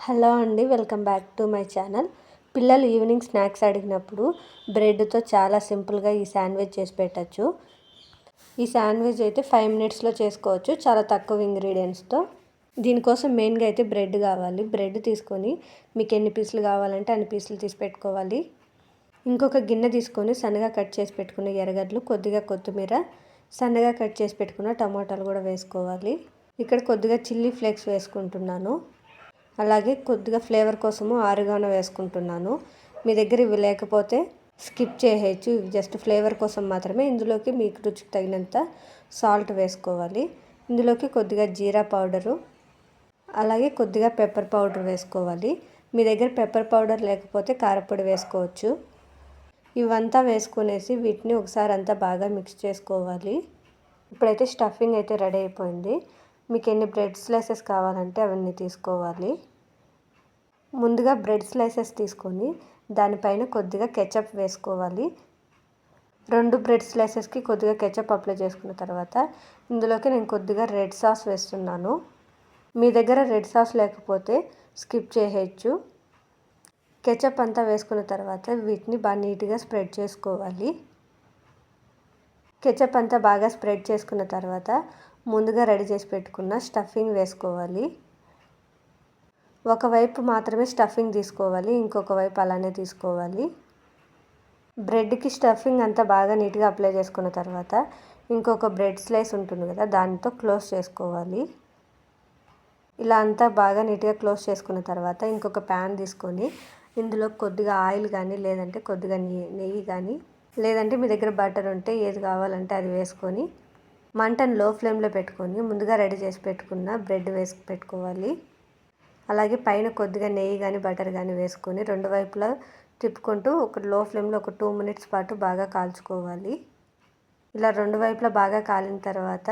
Hello అండి, welcome back to my channel. పిల్లలు evening snacks అడిగినప్పుడు బ్రెడ్తో చాలా సింపుల్గా ఈ శాండ్విచ్ చేసి పెట్టచ్చు. ఈ శాండ్విచ్ అయితే 5 మినిట్స్లో చేసుకోవచ్చు, చాలా తక్కువ ఇంగ్రీడియంట్స్తో. దీనికోసం మెయిన్గా అయితే బ్రెడ్ కావాలి. బ్రెడ్ తీసుకొని మీకు ఎన్ని పీసులు కావాలంటే అన్ని పీసులు తీసి పెట్టుకోవాలి. ఇంకొక గిన్నె తీసుకొని సన్నగా కట్ చేసి పెట్టుకున్న ఎర్రగడ్డలు, కొద్దిగా కొత్తిమీర, సన్నగా కట్ చేసి పెట్టుకున్న టమాటాలు కూడా వేసుకోవాలి. ఇక్కడ కొద్దిగా చిల్లీ ఫ్లేక్స్ వేసుకుంటున్నాను. అలాగే కొద్దిగా ఫ్లేవర్ కోసము ఆరిగానో వేసుకుంటున్నాను. మీ దగ్గర ఇవి లేకపోతే స్కిప్ చేయవచ్చు, ఇవి జస్ట్ ఫ్లేవర్ కోసం మాత్రమే. ఇందులోకి మీకు రుచికి తగినంత సాల్ట్ వేసుకోవాలి. ఇందులోకి కొద్దిగా జీరా పౌడరు, అలాగే కొద్దిగా పెప్పర్ పౌడర్ వేసుకోవాలి. మీ దగ్గర పెప్పర్ పౌడర్ లేకపోతే కారపొడి వేసుకోవచ్చు. ఇవంతా వేసుకునేసి వీటిని ఒకసారి అంతా బాగా మిక్స్ చేసుకోవాలి. ఇప్పుడైతే స్టఫింగ్ అయితే రెడీ అయిపోయింది. మీకు ఎన్ని బ్రెడ్ స్లైసెస్ కావాలంటే అవన్నీ తీసుకోవాలి. ముందుగా బ్రెడ్ స్లైసెస్ తీసుకొని దానిపైన కొద్దిగా కెచప్ వేసుకోవాలి. 2 బ్రెడ్ స్లైసెస్కి కొద్దిగా కెచప్ అప్లై చేసుకున్న తర్వాత ఇందులోకి నేను కొద్దిగా రెడ్ సాస్ వేస్తున్నాను. మీ దగ్గర రెడ్ సాస్ లేకపోతే స్కిప్ చేయవచ్చు. కెచప్ అంతా వేసుకున్న తర్వాత వీటిని బాగా నీట్గా స్ప్రెడ్ చేసుకోవాలి. కెచప్ అంతా బాగా స్ప్రెడ్ చేసుకున్న తర్వాత ముందుగా రెడీ చేసి పెట్టుకున్న స్టఫింగ్ వేసుకోవాలి. ఒకవైపు మాత్రమే స్టఫింగ్ తీసుకోవాలి, ఇంకొక వైపు అలానే తీసుకోవాలి. బ్రెడ్కి స్టఫింగ్ అంతా బాగా నీట్గా అప్లై చేసుకున్న తర్వాత ఇంకొక బ్రెడ్ స్లైస్ ఉంటుంది కదా, దానితో క్లోజ్ చేసుకోవాలి. ఇలా అంతా బాగా నీట్గా క్లోజ్ చేసుకున్న తర్వాత ఇంకొక ప్యాన్ తీసుకొని ఇందులో కొద్దిగా ఆయిల్ కానీ, లేదంటే కొద్దిగా నెయ్యి కానీ, లేదంటే మీ దగ్గర బటర్ ఉంటే ఏది కావాలంటే అది వేసుకొని మంటను లో ఫ్లేమ్లో పెట్టుకొని ముందుగా రెడీ చేసి పెట్టుకున్న బ్రెడ్ వేసి పెట్టుకోవాలి. అలాగే పైన కొద్దిగా నెయ్యి కానీ, బటర్ కానీ వేసుకొని 2 వైపులా తిప్పుకుంటూ ఒక లో ఫ్లేమ్లో ఒక 2 మినిట్స్ పాటు బాగా కాల్చుకోవాలి. ఇలా 2 వైపులా బాగా కాలిన తర్వాత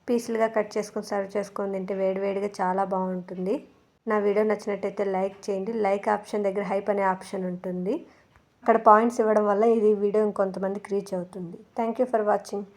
పీసులుగా కట్ చేసుకొని సర్వ్ చేసుకొని తింటే వేడివేడిగా చాలా బాగుంటుంది. నా వీడియో నచ్చినట్టయితే లైక్ చేయండి. లైక్ ఆప్షన్ దగ్గర హైప్ అనే ఆప్షన్ ఉంటుంది. అక్కడ పాయింట్స్ ఇవ్వడం వల్ల ఇది వీడియో ఇంకొంతమందికి రీచ్ అవుతుంది. Thank you for watching.